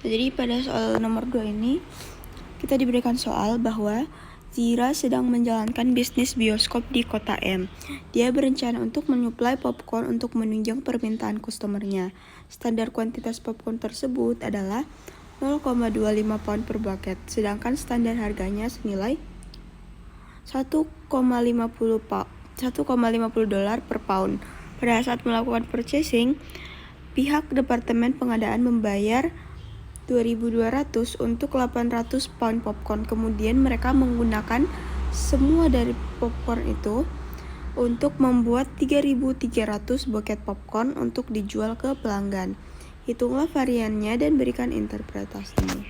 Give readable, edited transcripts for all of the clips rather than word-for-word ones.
Jadi pada soal nomor 2 ini kita diberikan soal bahwa Zira sedang menjalankan bisnis bioskop di kota M. Dia berencana untuk menyuplai popcorn untuk menunjang permintaan customernya. Standar kuantitas popcorn tersebut adalah 0,25 pound per bucket, sedangkan standar harganya senilai 1,50 dolar per pound. Pada saat melakukan purchasing, pihak Departemen Pengadaan membayar 2.200 untuk 800 pound popcorn. Kemudian mereka menggunakan semua dari popcorn itu untuk membuat 3.300 bucket popcorn untuk dijual ke pelanggan. Hitunglah variannya dan berikan interpretasinya.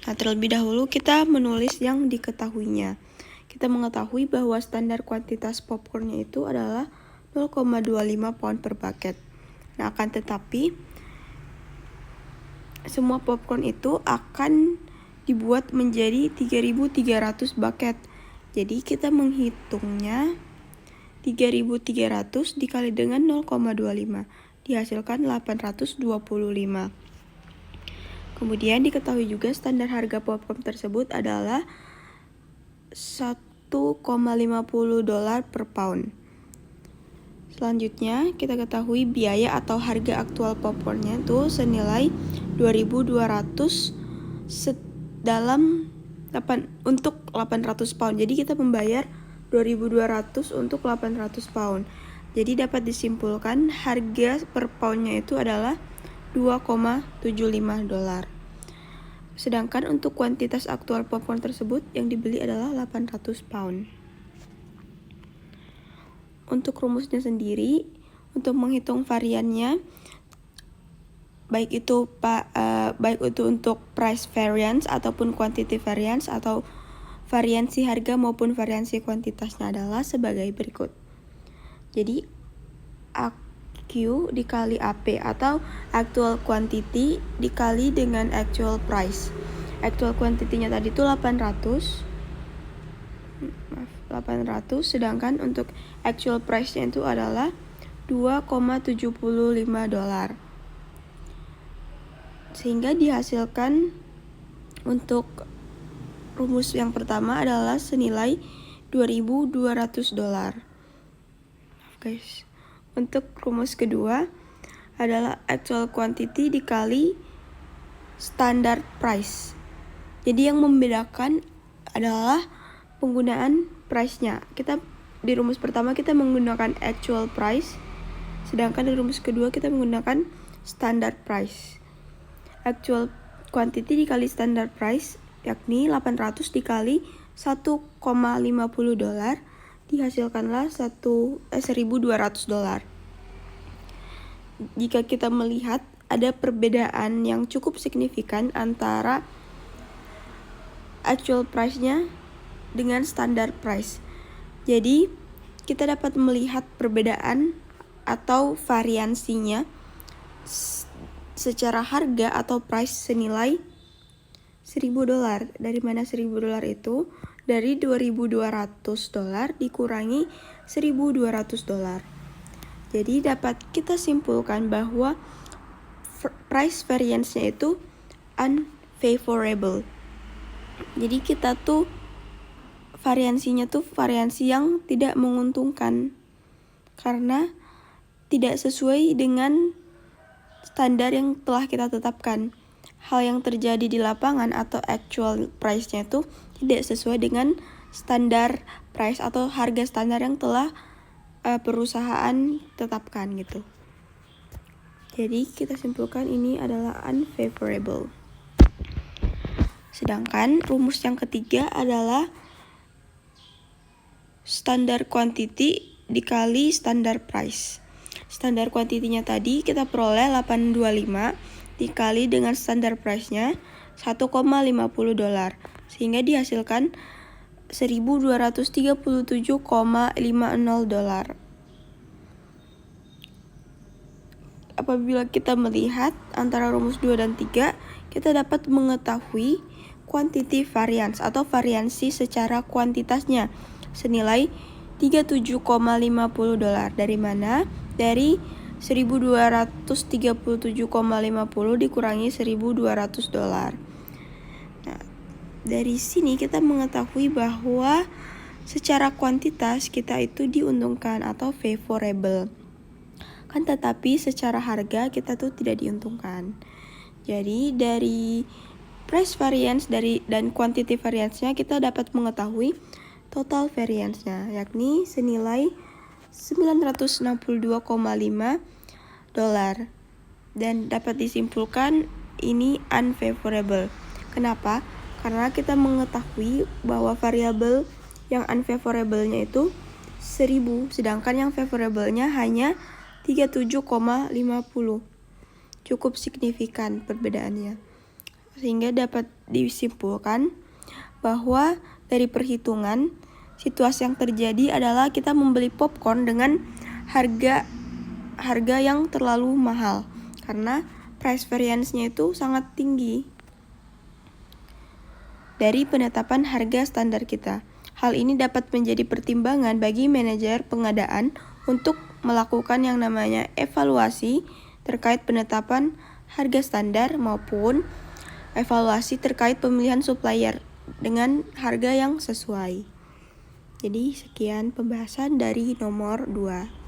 Nah, terlebih dahulu kita menulis yang diketahuinya. Kita mengetahui bahwa standar kuantitas popcornnya itu adalah 0,25 pound per bucket. Nah, akan tetapi semua popcorn itu akan dibuat menjadi 3.300 bucket. Jadi kita menghitungnya 3.300 dikali dengan 0,25 dihasilkan 825. Kemudian diketahui juga standar harga popcorn tersebut adalah 1,50 dolar per pound. Selanjutnya kita ketahui biaya atau harga aktual popcornnya itu senilai 2.200 untuk 800 pound. Jadi kita membayar 2.200 untuk 800 pound. Jadi dapat disimpulkan harga per poundnya itu adalah 2,75 dolar. Sedangkan untuk kuantitas aktual popcorn tersebut yang dibeli adalah 800 pound. Untuk rumusnya sendiri, untuk menghitung variannya, baik itu untuk price variance ataupun quantity variance atau variansi harga maupun variansi kuantitasnya adalah sebagai berikut. Jadi AQ dikali AP atau actual quantity dikali dengan actual price. Actual quantity-nya tadi itu 800, sedangkan untuk actual price-nya itu adalah 2,75 dolar. Sehingga dihasilkan untuk rumus yang pertama adalah senilai 2.200 dolar. Guys, untuk rumus kedua adalah actual quantity dikali standard price. Jadi yang membedakan adalah penggunaan price-nya. Kita di rumus pertama kita menggunakan actual price, sedangkan di rumus kedua kita menggunakan standard price. Actual quantity dikali standard price yakni 800 dikali 1,50 dolar dihasilkanlah 1.200 dolar. Jika kita melihat ada perbedaan yang cukup signifikan antara actual price-nya dengan standard price. Jadi kita dapat melihat perbedaan atau variansinya secara harga atau price senilai 1.000 dolar. Dari mana 1.000 dolar itu? Dari 2.200 dolar dikurangi 1.200 dolar. Jadi dapat kita simpulkan bahwa price variance-nya itu unfavorable. Jadi kita tuh variansinya tuh variansi yang tidak menguntungkan karena tidak sesuai dengan standar yang telah kita tetapkan. Hal yang terjadi di lapangan atau actual price-nya itu tidak sesuai dengan standar price atau harga standar yang telah perusahaan tetapkan gitu. Jadi kita simpulkan ini adalah unfavorable. Sedangkan rumus yang ketiga adalah standar quantity dikali standar price. Standar quantity-nya tadi kita peroleh 825 dikali dengan standar price-nya 1,50 dolar. Sehingga dihasilkan 1.237,50 dolar. Apabila kita melihat antara rumus 2 dan 3, kita dapat mengetahui quantity variance atau variansi secara kuantitasnya senilai 37,50 dolar. Dari mana? Dari $1.237,50 dikurangi $1.200. Nah, dari sini kita mengetahui bahwa secara kuantitas kita itu diuntungkan atau favorable. Kan tetapi secara harga kita tuh tidak diuntungkan. Jadi dari price variance dan quantity variance-nya kita dapat mengetahui total variance-nya, yakni senilai $962,5 dan dapat disimpulkan ini unfavorable. Kenapa? Karena kita mengetahui bahwa variabel yang unfavorable-nya itu 1000, sedangkan yang favorable-nya hanya 37,50. Cukup signifikan perbedaannya. Sehingga dapat disimpulkan bahwa dari perhitungan, situasi yang terjadi adalah kita membeli popcorn dengan harga yang terlalu mahal karena price variance-nya itu sangat tinggi dari penetapan harga standar kita. Hal ini dapat menjadi pertimbangan bagi manajer pengadaan untuk melakukan yang namanya evaluasi terkait penetapan harga standar maupun evaluasi terkait pemilihan supplier dengan harga yang sesuai. Jadi sekian pembahasan dari nomor 2.